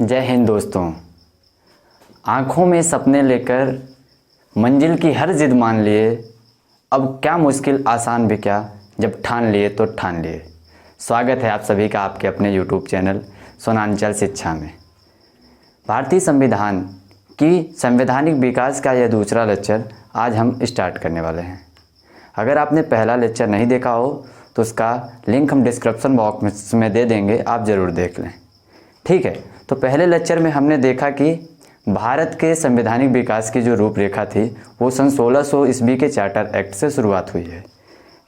जय हिंद दोस्तों। आँखों में सपने लेकर मंजिल की हर जिद मान लिए, अब क्या मुश्किल आसान भी क्या, जब ठान लिए तो ठान लिए। स्वागत है आप सभी का आपके अपने YouTube चैनल सोनांचल शिक्षा में। भारतीय संविधान की संवैधानिक विकास का यह दूसरा लेक्चर आज हम स्टार्ट करने वाले हैं। अगर आपने पहला लेक्चर नहीं देखा हो तो उसका लिंक हम डिस्क्रिप्शन बॉक्स में दे देंगे, आप ज़रूर देख लें। ठीक है, तो पहले लेक्चर में हमने देखा कि भारत के संवैधानिक विकास की जो रूपरेखा थी वो सन 1600 ईस्वी के चार्टर एक्ट से शुरुआत हुई है।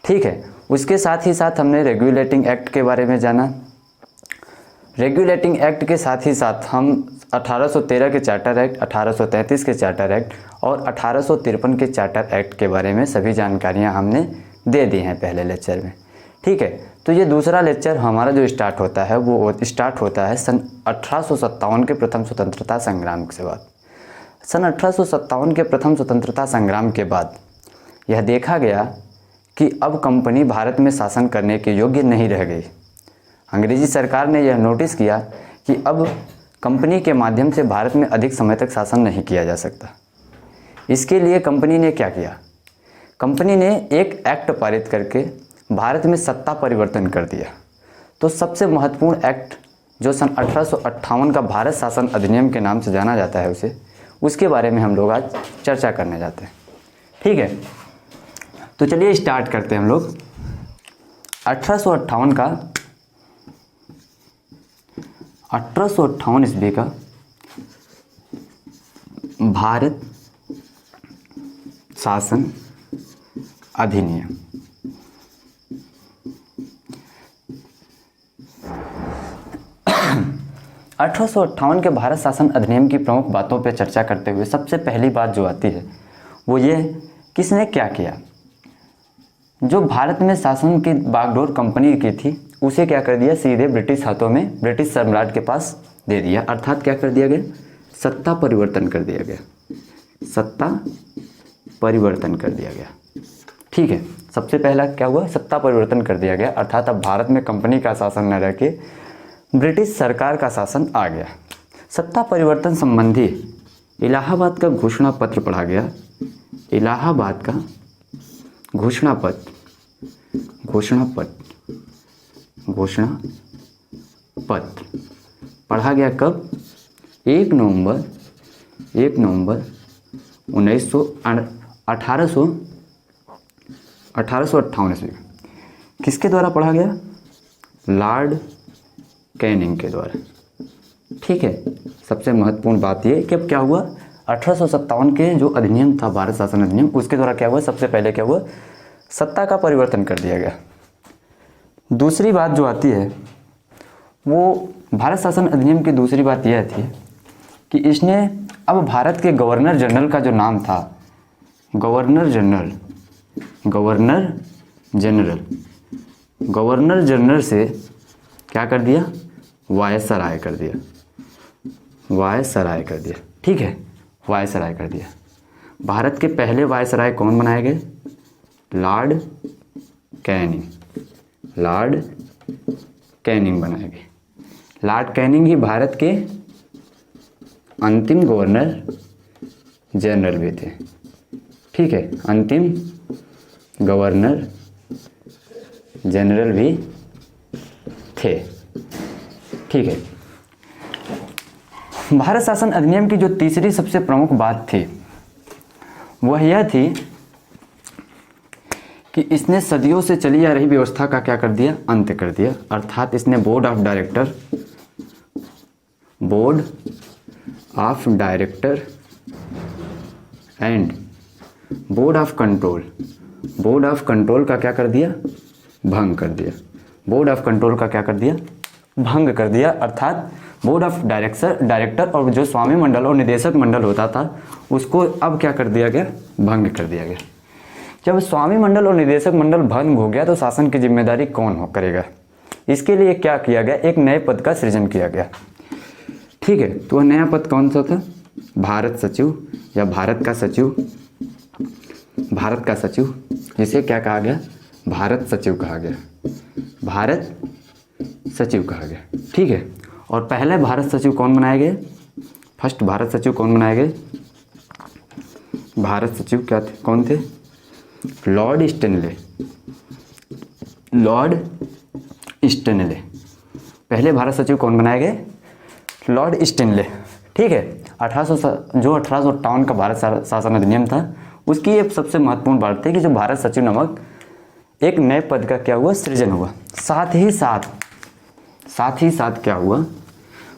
ठीक है, उसके साथ ही साथ हमने रेगुलेटिंग एक्ट के बारे में जाना। रेगुलेटिंग एक्ट के साथ ही साथ हम 1813 के चार्टर एक्ट, 1833 के चार्टर एक्ट और 1853 के चार्टर एक्ट के बारे में सभी जानकारियां हमने दे दी हैं पहले लेक्चर में। ठीक है, तो ये दूसरा लेक्चर हमारा जो स्टार्ट होता है वो स्टार्ट होता है सन 1857 के प्रथम स्वतंत्रता संग्राम के बाद। सन 1857 के प्रथम स्वतंत्रता संग्राम के बाद यह देखा गया कि अब कंपनी भारत में शासन करने के योग्य नहीं रह गई। अंग्रेजी सरकार ने यह नोटिस किया कि अब कंपनी के माध्यम से भारत में अधिक समय तक शासन नहीं किया जा सकता। इसके लिए कंपनी ने क्या किया? कंपनी ने एक एक्ट पारित करके भारत में सत्ता परिवर्तन कर दिया। तो सबसे महत्वपूर्ण एक्ट जो सन 1858 का भारत शासन अधिनियम के नाम से जाना जाता है उसके बारे में हम लोग आज चर्चा करने जाते हैं। ठीक है, तो चलिए स्टार्ट करते हैं हम लोग। 1858 ईस्वी का भारत शासन अधिनियम। 1858 के भारत शासन अधिनियम की प्रमुख बातों पर चर्चा करते हुए सबसे पहली बात जो आती है वो ये, किसने क्या किया। जो भारत में शासन की बागडोर कंपनी की थी उसे क्या कर दिया, सीधे ब्रिटिश हाथों में, ब्रिटिश सम्राट के पास दे दिया। अर्थात क्या कर दिया गया, सत्ता परिवर्तन कर दिया गया। सत्ता परिवर्तन कर दिया गया। ठीक है, सबसे पहला क्या हुआ, सत्ता परिवर्तन कर दिया गया। अर्थात अब भारत में कंपनी का शासन न रह के ब्रिटिश सरकार का शासन आ गया। सत्ता परिवर्तन संबंधी इलाहाबाद का घोषणा पत्र पढ़ा गया। इलाहाबाद का घोषणा पत्र पढ़ा गया कब, 1 नवंबर 1858 ईस्वी। किसके द्वारा पढ़ा गया, लॉर्ड कैनिंग के द्वारा। ठीक है, सबसे महत्वपूर्ण बात ये कि अब क्या हुआ, 1857 के जो अधिनियम था भारत शासन अधिनियम, उसके द्वारा क्या हुआ, सबसे पहले क्या हुआ, सत्ता का परिवर्तन कर दिया गया। दूसरी बात जो आती है वो भारत शासन अधिनियम की दूसरी बात यह थी कि इसने अब भारत के गवर्नर जनरल का जो नाम था, गवर्नर जनरल से क्या कर दिया, वायसराय कर दिया। ठीक है, वायसराय कर दिया। भारत के पहले वायसराय कौन बनाए गए, लॉर्ड कैनिंग बनाए गए। लॉर्ड कैनिंग ही भारत के अंतिम गवर्नर जनरल भी थे। ठीक है, अंतिम गवर्नर जनरल भी थे। ठीक है, भारत शासन अधिनियम की जो तीसरी सबसे प्रमुख बात थी वह यह थी कि इसने सदियों से चली आ रही व्यवस्था का क्या कर दिया, अंत कर दिया। अर्थात इसने board of director and board of control का क्या कर दिया, भंग कर दिया। बोर्ड ऑफ कंट्रोल का क्या कर दिया, भंग कर दिया। अर्थात बोर्ड ऑफ डायरेक्टर और जो स्वामी मंडल और निदेशक मंडल होता था उसको अब क्या कर दिया गया, भंग कर दिया गया। जब स्वामी मंडल और निदेशक मंडल भंग हो गया तो शासन की जिम्मेदारी कौन करेगा, इसके लिए क्या किया गया, एक नए पद का सृजन किया गया। ठीक है, तो वह नया पद कौन सा था, भारत सचिव या भारत का सचिव जिसे क्या कहा गया, भारत सचिव कहा गया। भारत सचिव कहा गया। ठीक है, और पहले भारत सचिव कौन बनाए गए? फर्स्ट भारत सचिव कौन बनाए गए? भारत सचिव क्या थे, कौन थे? Lord Stanley. लॉर्ड स्टैनले पहले भारत सचिव कौन बनाए गए? Lord Stanley. ठीक है, 1858 का भारत शासन अधिनियम था, उसकी ये सबसे महत्वपूर्ण बात थी कि जो भारत सचिव नामक एक नए पद का क्या हुआ? सृजन हुआ। साथ ही साथ क्या हुआ?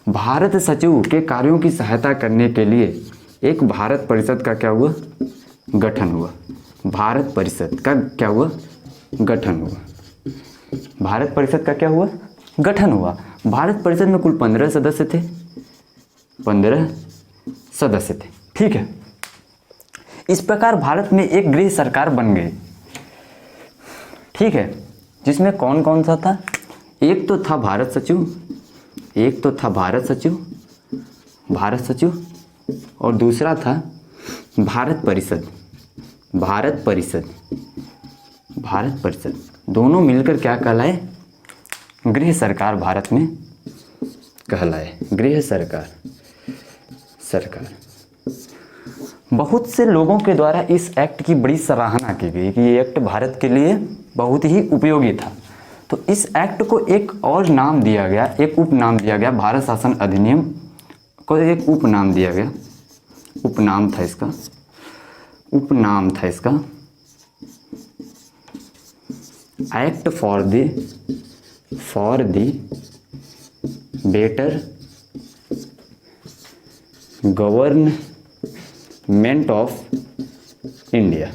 भारत सचिव के कार्यों की सहायता करने के लिए एक भारत परिषद का क्या हुआ? गठन हुआ। भारत परिषद का क्या हुआ? गठन हुआ। भारत परिषद का क्या हुआ? गठन हुआ। भारत परिषद में कुल 15 सदस्य थे। 15 सदस्य थे। ठीक है, इस प्रकार भारत में एक गृह सरकार बन गई। ठीक है, जिसमें कौन कौन सा था? एक तो था भारत सचिव, और दूसरा था भारत परिषद। दोनों मिलकर क्या कहलाए? गृह सरकार भारत में कहलाए। गृह सरकार। बहुत से लोगों के द्वारा इस एक्ट की बड़ी सराहना की गई कि ये एक्ट भारत के लिए बहुत ही उपयोगी था। तो इस एक्ट को एक और नाम दिया गया, एक उपनाम दिया गया। भारत शासन अधिनियम को एक उपनाम दिया गया। उपनाम था इसका act for the better government of India.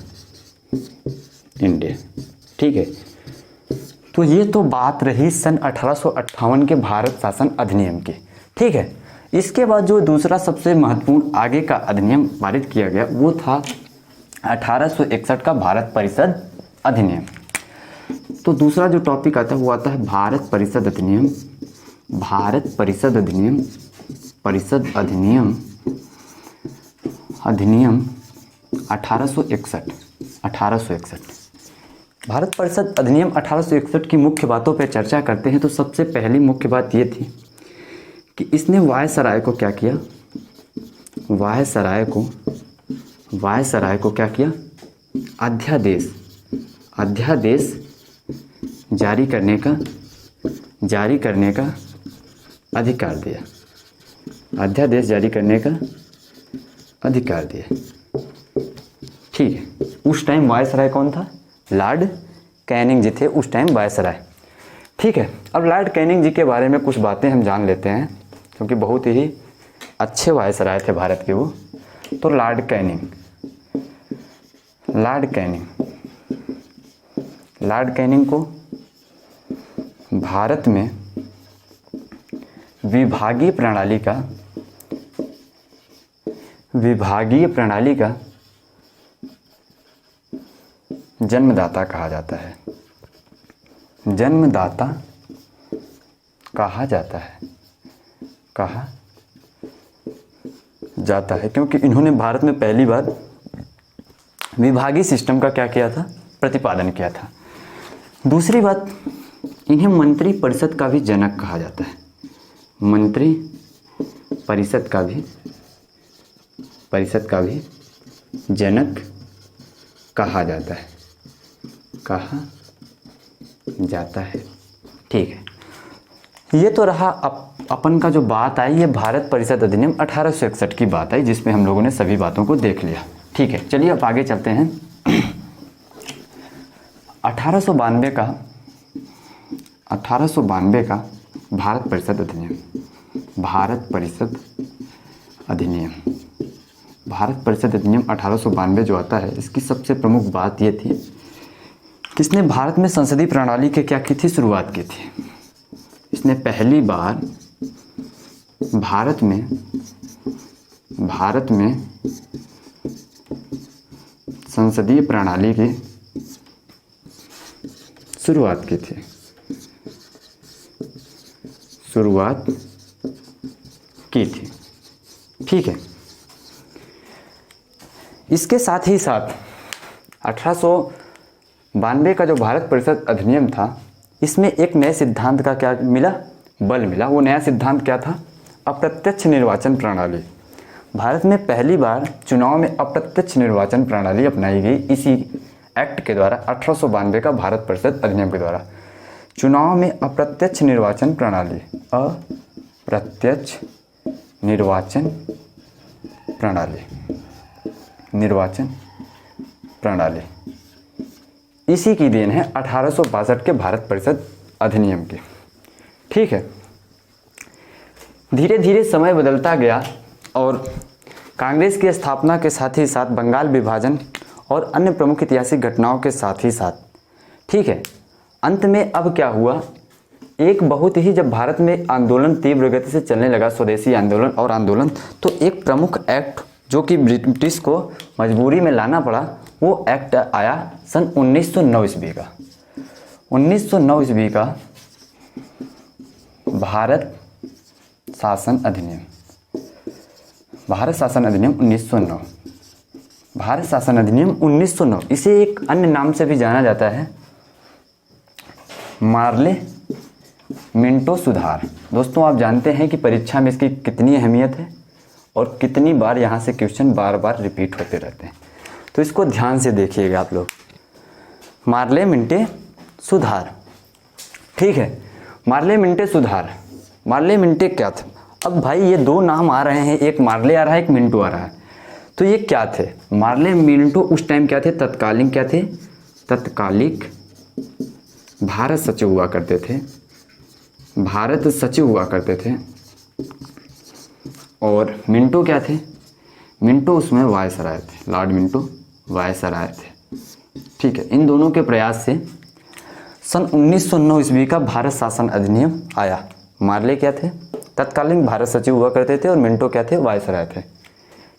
ठीक है, तो ये तो बात रही सन 1858 के भारत शासन अधिनियम की। ठीक है, इसके बाद जो दूसरा सबसे महत्वपूर्ण आगे का अधिनियम पारित किया गया वो था 1861 का भारत परिषद अधिनियम। तो दूसरा जो टॉपिक आता है वो आता है भारत परिषद अधिनियम। 1861। भारत परिषद अधिनियम 1861 की मुख्य बातों पर चर्चा करते हैं तो सबसे पहली मुख्य बात ये थी कि इसने वायसराय को क्या किया? वायसराय को क्या किया? अध्यादेश जारी करने का अधिकार दिया। अध्यादेश जारी करने का अधिकार दिया। ठीक है, उस टाइम वायसराय कौन था? लॉर्ड कैनिंग जी थे उस टाइम वायसराय। ठीक है, अब लॉर्ड कैनिंग जी के बारे में कुछ बातें हम जान लेते हैं क्योंकि बहुत ही अच्छे वायसराय थे भारत के वो। तो लॉर्ड कैनिंग को भारत में विभागीय प्रणाली का जन्मदाता कहा जाता है। कहा जाता है क्योंकि इन्होंने भारत में पहली बार विभागीय सिस्टम का क्या किया था? प्रतिपादन किया था। दूसरी बात, इन्हें मंत्री परिषद का भी जनक कहा जाता है। मंत्री परिषद का भी जनक कहा जाता है। ठीक है, ये तो रहा अपन का जो बात आई, ये भारत परिषद अधिनियम 1861 की बात आई जिसमें हम लोगों ने सभी बातों को देख लिया। ठीक है, चलिए अब आगे चलते हैं। 1892 का भारत परिषद अधिनियम 1892 जो आता है, इसकी सबसे प्रमुख बात ये थी कि इसने भारत में संसदीय प्रणाली के क्या की थी? शुरुआत की थी। इसने पहली बार भारत में संसदीय प्रणाली की शुरुआत की थी। ठीक है, इसके साथ ही साथ 1892 का जो भारत परिषद अधिनियम था, इसमें एक नए सिद्धांत का क्या मिला? बल मिला। वो नया सिद्धांत क्या था? अप्रत्यक्ष निर्वाचन प्रणाली। भारत में पहली बार चुनाव में अप्रत्यक्ष निर्वाचन प्रणाली अपनाई गई इसी एक्ट के द्वारा, 1892 का भारत परिषद अधिनियम के द्वारा। चुनाव में अप्रत्यक्ष निर्वाचन प्रणाली, अप्रत्यक्ष निर्वाचन प्रणाली, निर्वाचन प्रणाली इसी की देन है 1862 के भारत परिषद अधिनियम की। ठीक है, धीरे धीरे समय बदलता गया और कांग्रेस की स्थापना के साथ ही साथ बंगाल विभाजन और अन्य प्रमुख ऐतिहासिक घटनाओं के साथ ही साथ, ठीक है, अंत में अब क्या हुआ, एक बहुत ही, जब भारत में आंदोलन तीव्र गति से चलने लगा, स्वदेशी आंदोलन और आंदोलन, तो एक प्रमुख एक्ट जो कि ब्रिटिश को मजबूरी में लाना पड़ा, वो एक्ट आया सन 1909 ईस्वी का। 1909 ईस्वी का भारत शासन अधिनियम, भारत शासन अधिनियम 1909, भारत शासन अधिनियम 1909। इसे एक अन्य नाम से भी जाना जाता है, मार्ले मिंटो सुधार। दोस्तों, आप जानते हैं कि परीक्षा में इसकी कितनी अहमियत है और कितनी बार यहाँ से क्वेश्चन बार बार रिपीट होते रहते हैं, तो इसको ध्यान से देखिएगा आप लोग। मार्ले मिंटे सुधार, ठीक है, मार्ले मिंटे सुधार। मार्ले मिंटे क्या था? अब भाई ये दो नाम आ रहे हैं, एक मार्ले आ रहा है, एक मिंटो आ रहा है, तो ये क्या थे? मार्ले मिंटो उस टाइम क्या थे? तत्कालीन क्या थे? तत्कालिक भारत सचिव हुआ करते थे, भारत सचिव हुआ करते थे। और मिंटो क्या थे? मिंटो उसमें वायसराय थे, लॉर्ड मिंटो वायसराय थे। ठीक है, इन दोनों के प्रयास से सन 1909 ईस्वी का भारत शासन अधिनियम आया। मार्ले क्या थे? तत्कालीन भारत सचिव हुआ करते थे और मिंटो क्या थे? वायसराय थे।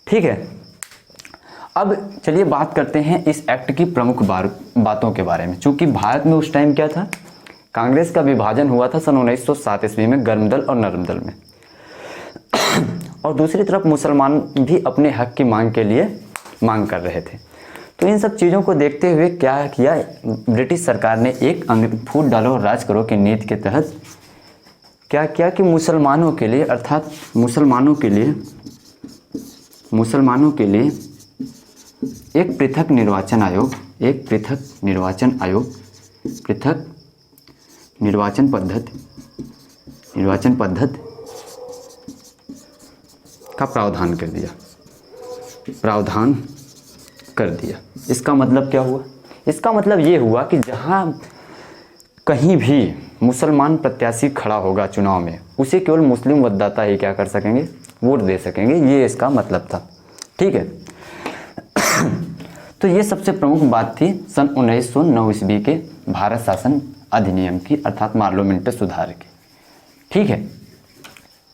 ठीक है, अब चलिए बात करते हैं इस एक्ट की प्रमुख बातों के बारे में। चूंकि भारत में उस टाइम क्या था, कांग्रेस का विभाजन हुआ था सन 1907 ईस्वी में गर्म दल और नरम दल में, और दूसरी तरफ मुसलमान भी अपने हक की मांग के लिए मांग कर रहे थे। तो इन सब चीज़ों को देखते हुए क्या किया, ब्रिटिश सरकार ने एक फूट डालो और राज करो की नीति के तहत क्या किया कि मुसलमानों के लिए, अर्थात मुसलमानों के लिए एक पृथक निर्वाचन आयोग, एक पृथक निर्वाचन आयोग, पृथक निर्वाचन पद्धति का प्रावधान कर दिया। इसका मतलब क्या हुआ? इसका मतलब ये हुआ कि जहां कहीं भी मुसलमान प्रत्याशी खड़ा होगा चुनाव में, उसे केवल मुस्लिम मतदाता ही क्या कर सकेंगे? वोट दे सकेंगे। ये इसका मतलब था। ठीक है, तो ये सबसे प्रमुख बात थी सन 1909 ईस्वी के भारत शासन अधिनियम की, अर्थात मार्ले मिंटो सुधार की। ठीक है,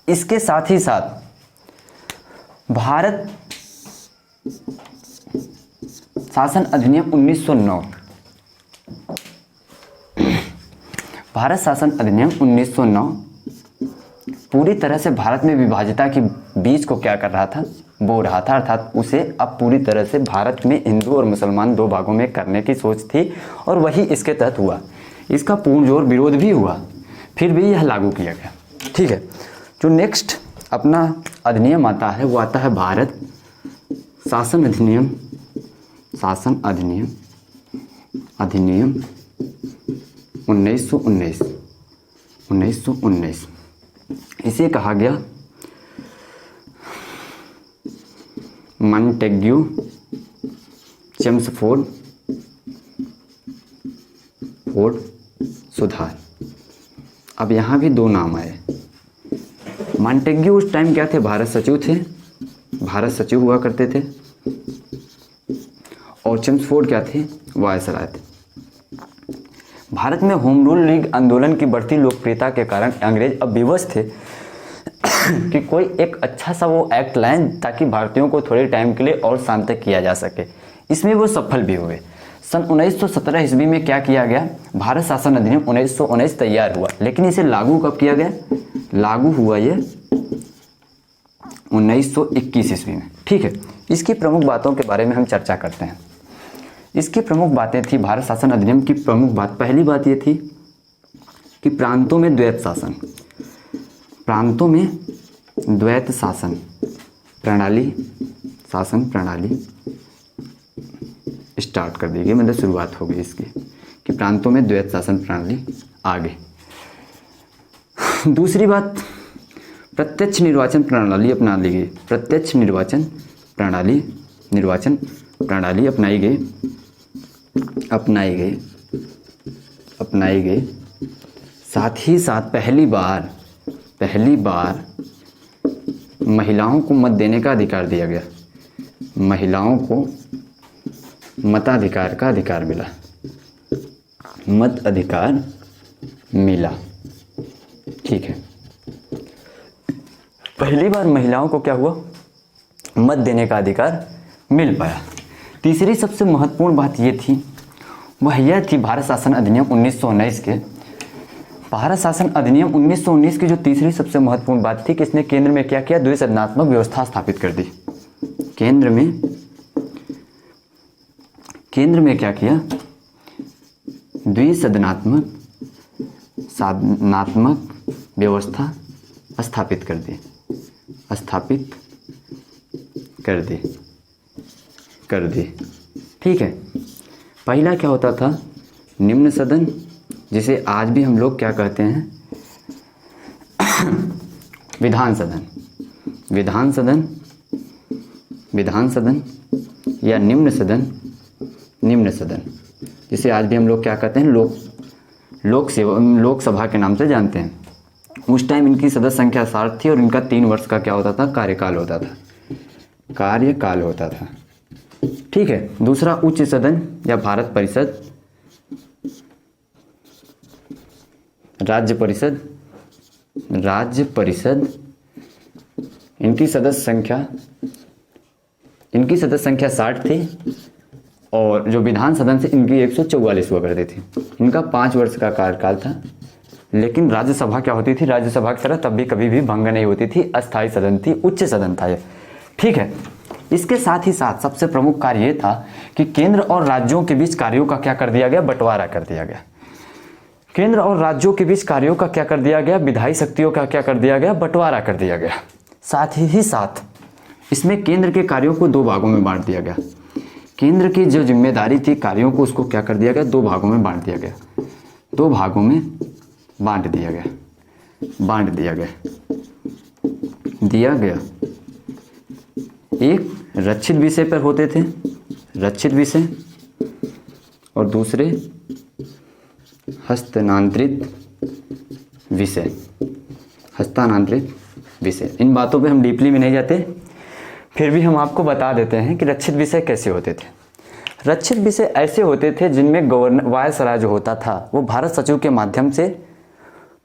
इसके साथ ही साथ भारत शासन अधिनियम 1909, भारत शासन अधिनियम 1909 पूरी तरह से भारत में विभाजिता की बीज को क्या कर रहा था? बो रहा था, अर्थात उसे अब पूरी तरह से भारत में हिंदू और मुसलमान दो भागों में करने की सोच थी, और वही इसके तहत हुआ। इसका पूर्ण जोर विरोध भी हुआ, फिर भी यह लागू किया गया। ठीक है, जो नेक्स्ट अपना अधिनियम आता है वो आता है भारत शासन अधिनियम, शासन अधिनियम 1919। इसे कहा गया मॉन्टेग्यू चेम्सफोर्ड सुधार। अब यहाँ भी दो नाम आए। मॉन्टेग्यू उस टाइम क्या थे? भारत सचिव थे, भारत सचिव हुआ करते थे, और चेम्सफोर्ड क्या थे? वायसराय थे। भारत में होम रूल लीग आंदोलन की बढ़ती लोकप्रियता के कारण अंग्रेज अब विवश थे कि कोई एक अच्छा सा वो एक्ट लाएं ताकि भारतीयों को थोड़े टाइम के लिए और शांत किया जा सके। इसमें वो सफल भी हुए। सन 1917 ईस्वी में क्या किया गया? भारत शासन अधिनियम 1919 तैयार हुआ, लेकिन इसे लागू कब किया गया? लागू हुआ ये 1921 ईस्वी में। ठीक है, इसकी प्रमुख बातों के बारे में हम चर्चा करते हैं। इसकी प्रमुख बातें थी, भारत शासन अधिनियम की प्रमुख बात, पहली बात ये थी कि प्रांतों में द्वैत शासन, प्रांतों में द्वैत शासन प्रणाली स्टार्ट कर दी गई, मतलब शुरुआत हो गई इसकी कि प्रांतों में द्वैत शासन प्रणाली आ गई। दूसरी बात, प्रत्यक्ष निर्वाचन प्रणाली अपना ली गई। प्रत्यक्ष निर्वाचन प्रणाली अपनाई गई। साथ ही साथ पहली बार महिलाओं को मत देने का अधिकार दिया गया। महिलाओं को मताधिकार का अधिकार मिला, मत अधिकार मिला। ठीक है, पहली बार महिलाओं को क्या हुआ, मत देने का अधिकार मिल पाया। तीसरी सबसे महत्वपूर्ण बात ये थी, वह यह थी भारत शासन अधिनियम 1919 के। भारत शासन अधिनियम 1919 की जो तीसरी सबसे महत्वपूर्ण बात थी कि इसने केंद्र में क्या किया, द्विसदनात्मक व्यवस्था स्थापित कर दी। केंद्र में क्या किया, द्विसदनात्मक व्यवस्था स्थापित कर दी। ठीक है, पहला क्या होता था, निम्न सदन, जिसे आज भी हम लोग क्या कहते हैं, विधान सदन या निम्न सदन, जिसे आज भी हम लोग क्या कहते हैं, लोकसभा के नाम से जानते हैं। उस टाइम इनकी सदस्य संख्या 60 थी और इनका 3 वर्ष का क्या होता था, कार्यकाल होता था। ठीक है, दूसरा उच्च सदन या भारत परिषद, राज्य परिषद, इनकी सदस्य संख्या 60 थी और जो विधान सदन से इनकी 144 हुआ करती थी। इनका 5 वर्ष का कार्यकाल था, लेकिन राज्यसभा क्या होती थी, राज्यसभा की तरह तब भी कभी भी भंग नहीं होती थी, अस्थायी सदन थी, उच्च सदन था ये। ठीक है, इसके साथ ही साथ सबसे प्रमुख कार्य ये था कि केंद्र और राज्यों के बीच कार्यों का क्या कर दिया गया, बंटवारा कर दिया गया। केंद्र और राज्यों के बीच कार्यों का क्या कर दिया गया, विधायी शक्तियों का क्या कर दिया गया, बंटवारा कर दिया गया। साथ ही साथ इसमें केंद्र के कार्यों को 2 भागों में बांट दिया गया। केंद्र की जो जिम्मेदारी थी कार्यों को, उसको क्या कर दिया गया, 2 भागों में बांट दिया गया। एक रक्षित विषय पर होते थे, रक्षित विषय, और दूसरे हस्तांतरित विषय। इन बातों पे हम डीपली में नहीं जाते, फिर भी हम आपको बता देते हैं कि रक्षित विषय कैसे होते थे। रक्षित विषय ऐसे होते थे जिनमें वायसराय जो होता था वो भारत सचिव के माध्यम से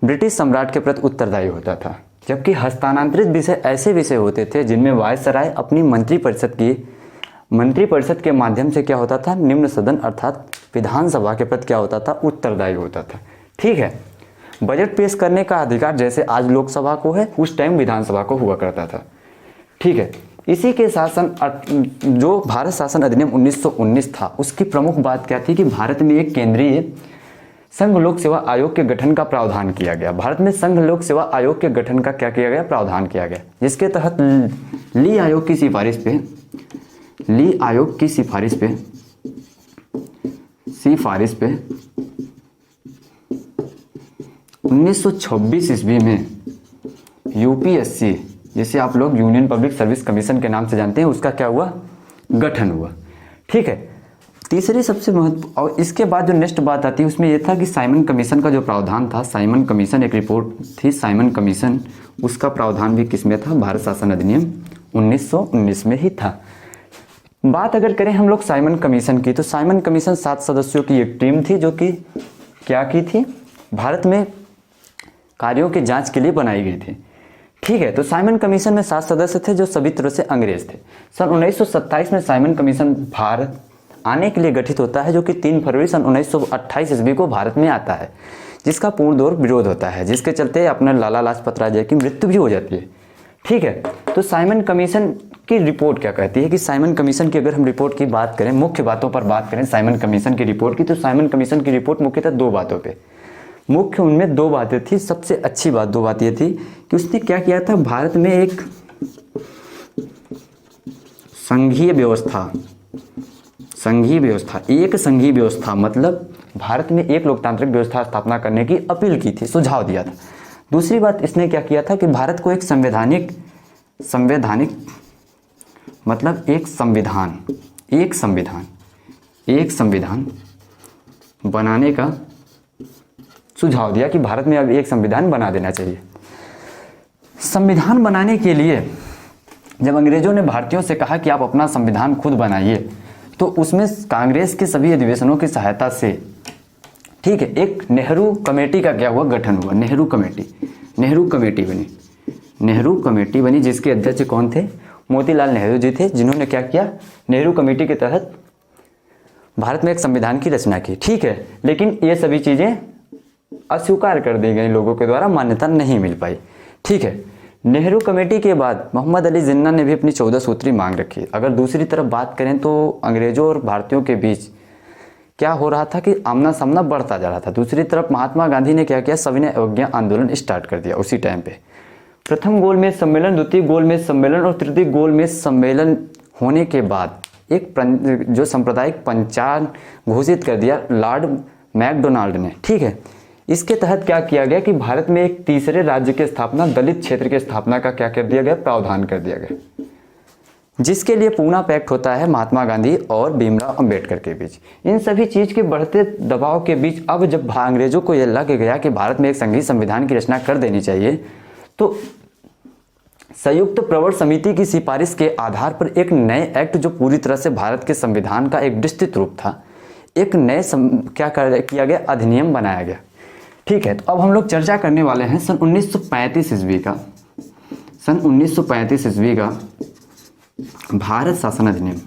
ब्रिटिश सम्राट के प्रति उत्तरदायी होता था, जबकि हस्तांतरित विषय ऐसे विषय होते थे जिनमें वायसराय अपनी मंत्रिपरिषद के माध्यम से क्या होता था, निम्न सदन अर्थात विधानसभा के प्रति क्या होता था, उत्तरदायी होता था। ठीक है, बजट पेश करने का अधिकार जैसे आज लोकसभा को है, उस टाइम विधानसभा को हुआ करता था। ठीक है, इसी के शासन जो भारत शासन अधिनियम 1919 था, उसकी प्रमुख बात क्या थी कि भारत में एक केंद्रीय संघ लोक सेवा आयोग के गठन का प्रावधान किया गया। भारत में संघ लोक सेवा आयोग के गठन का क्या किया गया, प्रावधान किया गया, जिसके तहत ली आयोग की सिफारिश पे 1926 ईस्वी में यूपीएससी, जिसे आप लोग यूनियन पब्लिक सर्विस कमीशन के नाम से जानते हैं, उसका क्या हुआ, गठन हुआ। ठीक है, तीसरी सबसे महत्व, और इसके बाद जो नेक्स्ट बात आती है उसमें यह था कि साइमन कमीशन का जो प्रावधान था, साइमन कमीशन एक रिपोर्ट थी, साइमन कमीशन, उसका प्रावधान भी किसमें था, भारत शासन अधिनियम 1919 में ही था। बात अगर करें हम लोग साइमन कमीशन की, तो साइमन कमीशन 7 सदस्यों की एक टीम थी जो कि क्या की थी, भारत में कार्यों की जांच के लिए बनाई गई थी। ठीक है, तो साइमन कमीशन में 7 सदस्य थे जो सभी तरह से अंग्रेज थे। सन 1927 में साइमन कमीशन भारत आने के लिए गठित होता है, जो कि 3 फरवरी सन 1928 ईस्वी को भारत में आता है, जिसका पूर्ण दौर विरोध होता है, जिसके चलते अपना लाला लाजपत राय की मृत्यु भी हो जाती है। ठीक है, तो साइमन कमीशन की रिपोर्ट क्या कहती है कि साइमन कमीशन की अगर हम रिपोर्ट की बात करें, मुख्य बातों पर बात करें साइमन कमीशन की रिपोर्ट की, तो साइमन कमीशन की रिपोर्ट मुख्यतः 2 बातों पे, मुख्य उनमें दो बातें थी। सबसे अच्छी बात, दो बात ये थी कि उसने क्या किया था, भारत में एक संघीय व्यवस्था, एक संघीय व्यवस्था मतलब भारत में एक लोकतांत्रिक व्यवस्था स्थापना करने की अपील की थी, सुझाव दिया था। दूसरी बात इसने क्या किया था कि भारत को एक संवैधानिक मतलब एक संविधान बनाने का सुझाव दिया कि भारत में अब एक संविधान बना देना चाहिए। संविधान बनाने के लिए जब अंग्रेजों ने भारतीयों से कहा कि आप अपना संविधान खुद बनाइए, तो उसमें कांग्रेस के सभी अधिवेशनों की सहायता से, ठीक है, एक नेहरू कमेटी का क्या हुआ, गठन हुआ। नेहरू कमेटी बनी जिसके अध्यक्ष कौन थे, मोतीलाल नेहरू जी थे, जिन्होंने क्या किया, नेहरू कमेटी के तहत भारत में एक संविधान की रचना की। ठीक है, लेकिन ये सभी चीज़ें अस्वीकार कर दी गई, लोगों के द्वारा मान्यता नहीं मिल पाई। ठीक है, नेहरू कमेटी के बाद मोहम्मद अली जिन्ना ने भी अपनी 14 सूत्री मांग रखी। अगर दूसरी तरफ बात करें तो अंग्रेजों और भारतीयों के बीच क्या हो रहा था कि आमना सामना बढ़ता जा रहा था। दूसरी तरफ महात्मा गांधी ने क्या किया, सविनय अवज्ञा आंदोलन स्टार्ट कर दिया उसी टाइम पे। प्रथम गोलमेज सम्मेलन, द्वितीय गोलमेज सम्मेलन और तृतीय गोलमेज सम्मेलन होने के बाद एक जो सांप्रदायिक पंचांग घोषित कर दिया लॉर्ड मैकडोनाल्ड ने। ठीक है, इसके तहत क्या किया गया कि भारत में एक तीसरे राज्य की स्थापना, दलित क्षेत्र की स्थापना का क्या कर दिया गया, प्रावधान कर दिया गया, जिसके लिए पूना पैक्ट होता है महात्मा गांधी और भीमराव अंबेडकर के बीच। इन सभी चीज के बढ़ते दबाव के बीच अब जब अंग्रेजों को यह लग गया कि भारत में एक संघीय संविधान की रचना कर देनी चाहिए, तो संयुक्त प्रवर समिति की सिफारिश के आधार पर एक नए एक्ट, जो पूरी तरह से भारत के संविधान का एक विस्तृत रूप था, एक नए किया गया, अधिनियम बनाया गया। ठीक है, तो अब हम लोग चर्चा करने वाले हैं सन 1935 ईस्वी का, भारत शासन अधिनियम।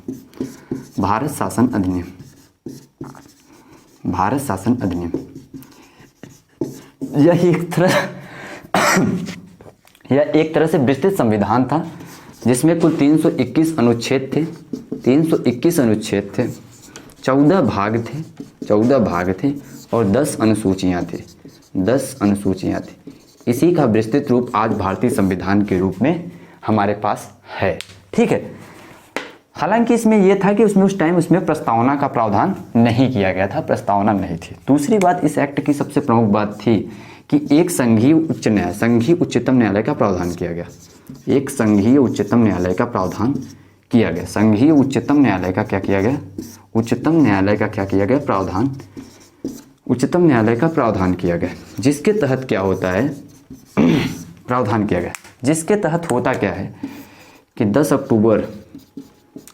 यह एक तरह से विस्तृत संविधान था जिसमें कुल 321 अनुच्छेद थे, 14 भाग थे और 10 अनुसूचियां थी। इसी का विस्तृत रूप आज भारतीय संविधान के रूप में हमारे पास है। ठीक है, हालांकि इसमें यह था कि उस टाइम प्रस्तावना का प्रावधान नहीं किया गया था, प्रस्तावना नहीं थी। दूसरी बात, इस एक्ट की सबसे प्रमुख बात थी कि एक संघीय उच्चतम न्यायालय का प्रावधान किया गया। संघीय उच्चतम न्यायालय का प्रावधान किया गया, जिसके तहत क्या होता है, जिसके तहत होता क्या है कि 10 अक्टूबर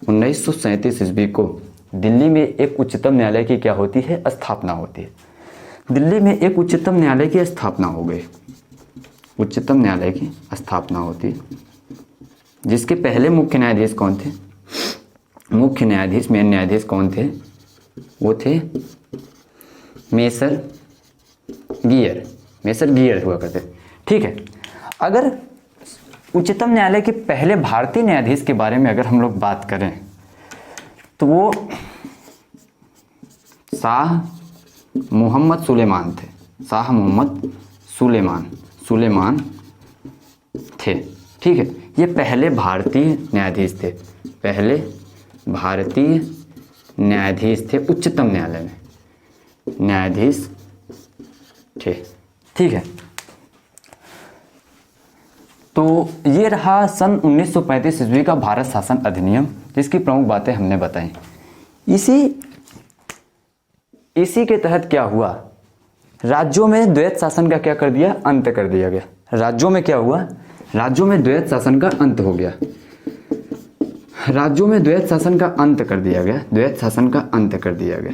1937 ईस्वी को दिल्ली में एक उच्चतम न्यायालय की क्या होती है, स्थापना होती है। दिल्ली में एक उच्चतम न्यायालय की स्थापना हो गई, जिसके पहले मुख्य न्यायाधीश कौन थे, मेन न्यायाधीश कौन थे, वो थे मेसर गियर हुआ करते। ठीक है, अगर उच्चतम न्यायालय के पहले भारतीय न्यायाधीश के बारे में अगर हम लोग बात करें तो वो शाह मोहम्मद सुलेमान थे। ठीक है, ये पहले भारतीय न्यायाधीश थे उच्चतम न्यायालय में, न्यायाधीश थे। ठीक है, तो ये रहा सन 1935 ईस्वी का भारत शासन अधिनियम, जिसकी प्रमुख बातें हमने बताई। इसी के तहत क्या हुआ, राज्यों में द्वैत शासन का क्या कर दिया, अंत कर दिया गया। राज्यों में क्या हुआ, राज्यों में द्वैत शासन का अंत हो गया, शासन का अंत कर दिया गया, शासन का अंत कर दिया गया,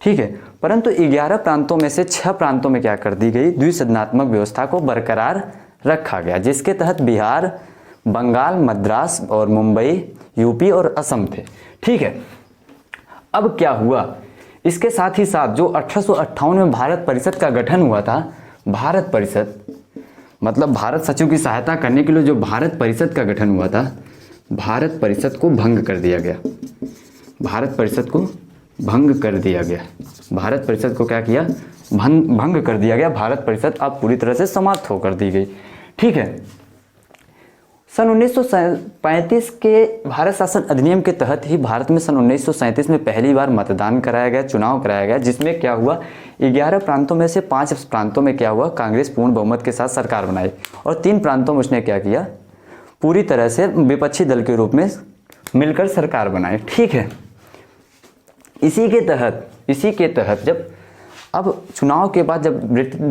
ठीक है, परंतु 11 प्रांतों में से 6 प्रांतों में क्या कर दी गई, द्विसदनात्मक व्यवस्था को बरकरार रखा गया, जिसके तहत बिहार, बंगाल, मद्रास और मुंबई, यूपी और असम थे। ठीक है, अब क्या हुआ, इसके साथ ही साथ जो 1858 में भारत परिषद का गठन हुआ था, भारत मतलब भारत सचिव की सहायता करने के लिए जो भारत परिषद का गठन हुआ था, भारत परिषद को भंग कर दिया गया। भारत परिषद को भंग कर दिया गया। भारत परिषद को क्या किया? भंग कर दिया गया। भारत परिषद अब पूरी तरह से समाप्त होकर दी गई। ठीक है। सन 1935 के भारत शासन अधिनियम के तहत ही भारत में सन 1937 में पहली बार मतदान कराया गया, चुनाव कराया गया, जिसमें क्या हुआ, 11 प्रांतों में से 5 प्रांतों में क्या हुआ, कांग्रेस पूर्ण बहुमत के साथ सरकार बनाई और 3 प्रांतों में उसने क्या किया, पूरी तरह से विपक्षी दल के रूप में मिलकर सरकार बनाई। ठीक है। इसी के तहत जब अब चुनाव के बाद जब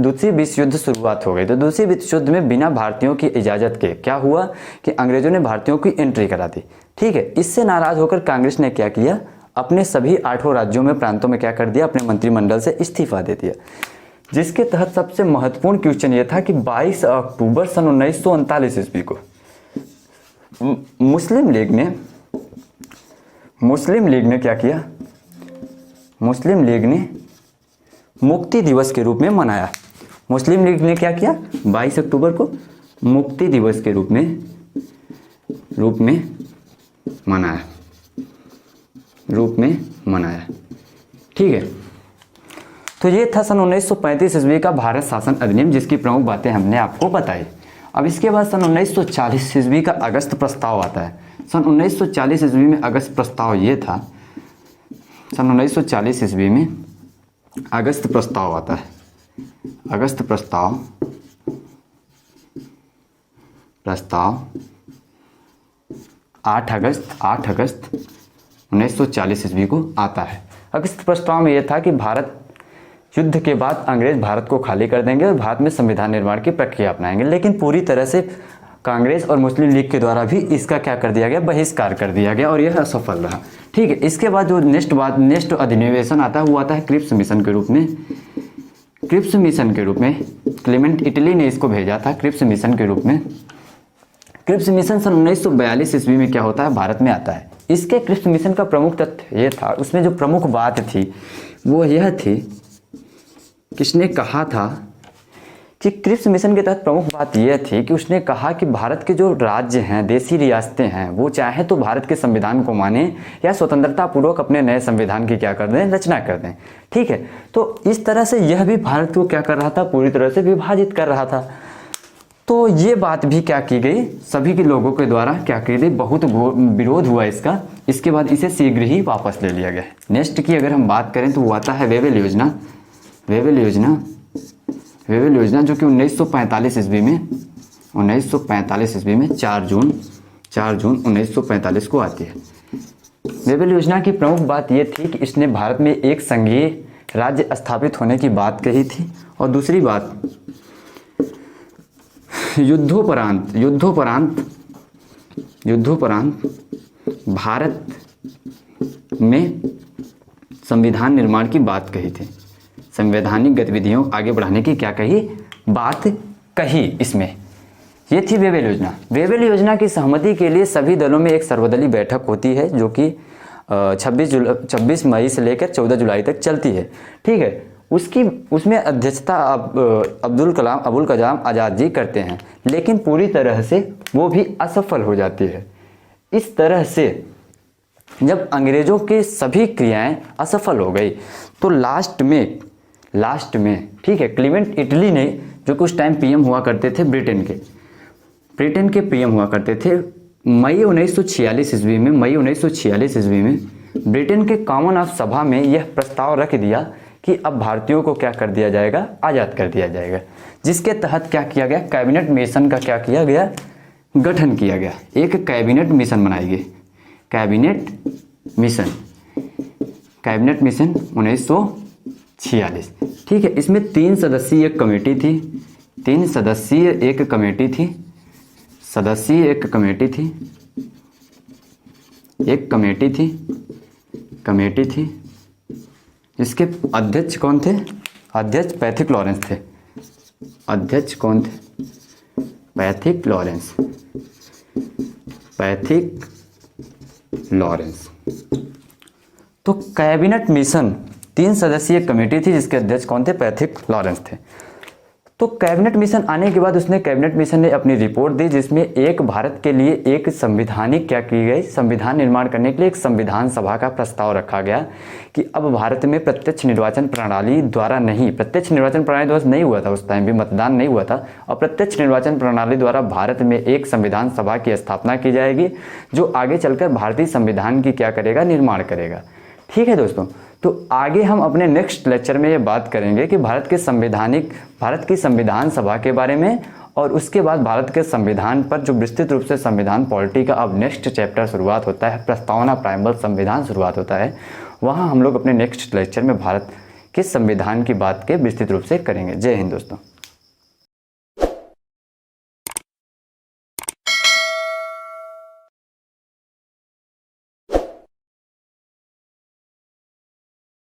दूसरी विश्व युद्ध शुरुआत हो गई, तो दूसरी विश्व युद्ध में बिना भारतीयों की इजाज़त के क्या हुआ कि अंग्रेजों ने भारतीयों की एंट्री करा दी। ठीक है। इससे नाराज़ होकर कांग्रेस ने क्या किया, अपने सभी 8 राज्यों में प्रांतों में क्या कर दिया, अपने मंत्रिमंडल से इस्तीफा दे दिया। जिसके तहत सबसे महत्वपूर्ण क्वेश्चन ये था कि 22 अक्टूबर सन 1939 ईस्वी को मुस्लिम लीग ने क्या किया, मुस्लिम लीग ने मुक्ति दिवस के रूप में मनाया। मुस्लिम लीग ने क्या किया, 22 अक्टूबर को मुक्ति दिवस के रूप में मनाया। ठीक है। तो ये था सन 1935 ईस्वी का भारत शासन अधिनियम, जिसकी प्रमुख बातें हमने आपको बताई। अब इसके बाद सन 1940 ईस्वी का अगस्त प्रस्ताव आता है। सन 1940 ईस्वी में अगस्त प्रस्ताव ये था, सन 1940 ईस्वी में अगस्त प्रस्ताव आता है। अगस्त प्रस्ताव 8 अगस्त 1940 ईस्वी को आता है। अगस्त प्रस्ताव में यह था कि भारत युद्ध के बाद अंग्रेज भारत को खाली कर देंगे और भारत में संविधान निर्माण की प्रक्रिया अपनाएंगे, लेकिन पूरी तरह से कांग्रेस और मुस्लिम लीग के द्वारा भी इसका क्या कर दिया गया, बहिष्कार कर दिया गया और यह असफल रहा। ठीक है। इसके बाद जो नेक्स्ट अधिनिवेशन आता है वो आता है क्रिप्स मिशन के रूप में। क्रिप्स मिशन के रूप में क्लेमेंट इटली ने इसको भेजा था, क्रिप्स मिशन के रूप में। क्रिप्स मिशन सन 1942 ईस्वी में क्या होता है, भारत में आता है। इसके क्रिप्स मिशन का प्रमुख तथ्य ये था, उसमें जो प्रमुख बात थी वो यह थी, किसने कहा था कि क्रिप्स मिशन के तहत प्रमुख बात यह थी कि उसने कहा कि भारत के जो राज्य हैं, देसी रियासतें हैं, वो चाहे तो भारत के संविधान को माने या स्वतंत्रता पूर्वक अपने नए संविधान की क्या कर दें, रचना कर दें। ठीक है। तो इस तरह से यह भी भारत को क्या कर रहा था, पूरी तरह से विभाजित कर रहा था। तो ये बात भी क्या की गई, सभी के लोगों के द्वारा क्या की गई, बहुत विरोध हुआ इसका। इसके बाद इसे शीघ्र ही वापस ले लिया गया। नेक्स्ट की अगर हम बात करें तो वो आता है वेवेल योजना, जो कि 1945 ईस्वी में 4 जून 1945 को आती है। वेवेल योजना की प्रमुख बात यह थी कि इसने भारत में एक संघीय राज्य स्थापित होने की बात कही थी, और दूसरी बात युद्धोपरांत भारत में संविधान निर्माण की बात कही थी। संवैधानिक गतिविधियों आगे बढ़ाने की क्या कही, बात कही इसमें। ये थी वेवेल योजना। वेवेल योजना की सहमति के लिए सभी दलों में एक सर्वदलीय बैठक होती है, जो कि 26 मई से लेकर 14 जुलाई तक चलती है। ठीक है। उसमें अध्यक्षता अबुल कलाम आज़ाद जी करते हैं, लेकिन पूरी तरह से वो भी असफल हो जाती है। इस तरह से जब अंग्रेजों के सभी क्रियाएं असफल हो गई, तो लास्ट में ठीक है, क्लीमेंट इटली ने, जो कि उस टाइम पीएम हुआ करते थे ब्रिटेन के पीएम हुआ करते थे, मई 1946 ईस्वी में ब्रिटेन के कॉमनवेल्थ सभा में यह प्रस्ताव रख दिया कि अब भारतीयों को क्या कर दिया जाएगा, आज़ाद कर दिया जाएगा। जिसके तहत क्या किया गया, कैबिनेट मिशन का क्या किया गया, गठन किया गया। एक कैबिनेट मिशन बनाई गई, कैबिनेट मिशन 1946। ठीक है। इसमें 3 सदस्यीय एक कमेटी थी, कमेटी थी। इसके अध्यक्ष कौन थे, अध्यक्ष पैथिक लॉरेंस थे। अध्यक्ष कौन थे, पैथिक लॉरेंस। तो कैबिनेट मिशन 3 सदस्यीय कमेटी थी, जिसके अध्यक्ष कौन थे, पैथिक लॉरेंस थे। तो कैबिनेट मिशन आने के बाद उसने कैबिनेट मिशन ने अपनी रिपोर्ट दी, जिसमें एक भारत के लिए एक संविधानिक क्या की गई, संविधान निर्माण करने के लिए एक संविधान सभा का प्रस्ताव रखा गया कि अब भारत में प्रत्यक्ष निर्वाचन प्रणाली द्वारा नहीं, प्रत्यक्ष निर्वाचन प्रणाली द्वारा नहीं हुआ था, उस टाइम भी मतदान नहीं हुआ था, और प्रत्यक्ष निर्वाचन प्रणाली द्वारा भारत में एक संविधान सभा की स्थापना की जाएगी जो आगे चलकर भारतीय संविधान की क्या करेगा, निर्माण करेगा। ठीक है दोस्तों, तो आगे हम अपने नेक्स्ट लेक्चर में ये बात करेंगे कि भारत की संविधान सभा के बारे में, और उसके बाद भारत के संविधान पर जो विस्तृत रूप से संविधान पॉलिटी का अब नेक्स्ट चैप्टर शुरुआत होता है, प्रस्तावना प्रायम्बल संविधान शुरुआत होता है, वहाँ हम लोग अपने नेक्स्ट लेक्चर में भारत के संविधान की बात के विस्तृत रूप से करेंगे। जय हिंद दोस्तों।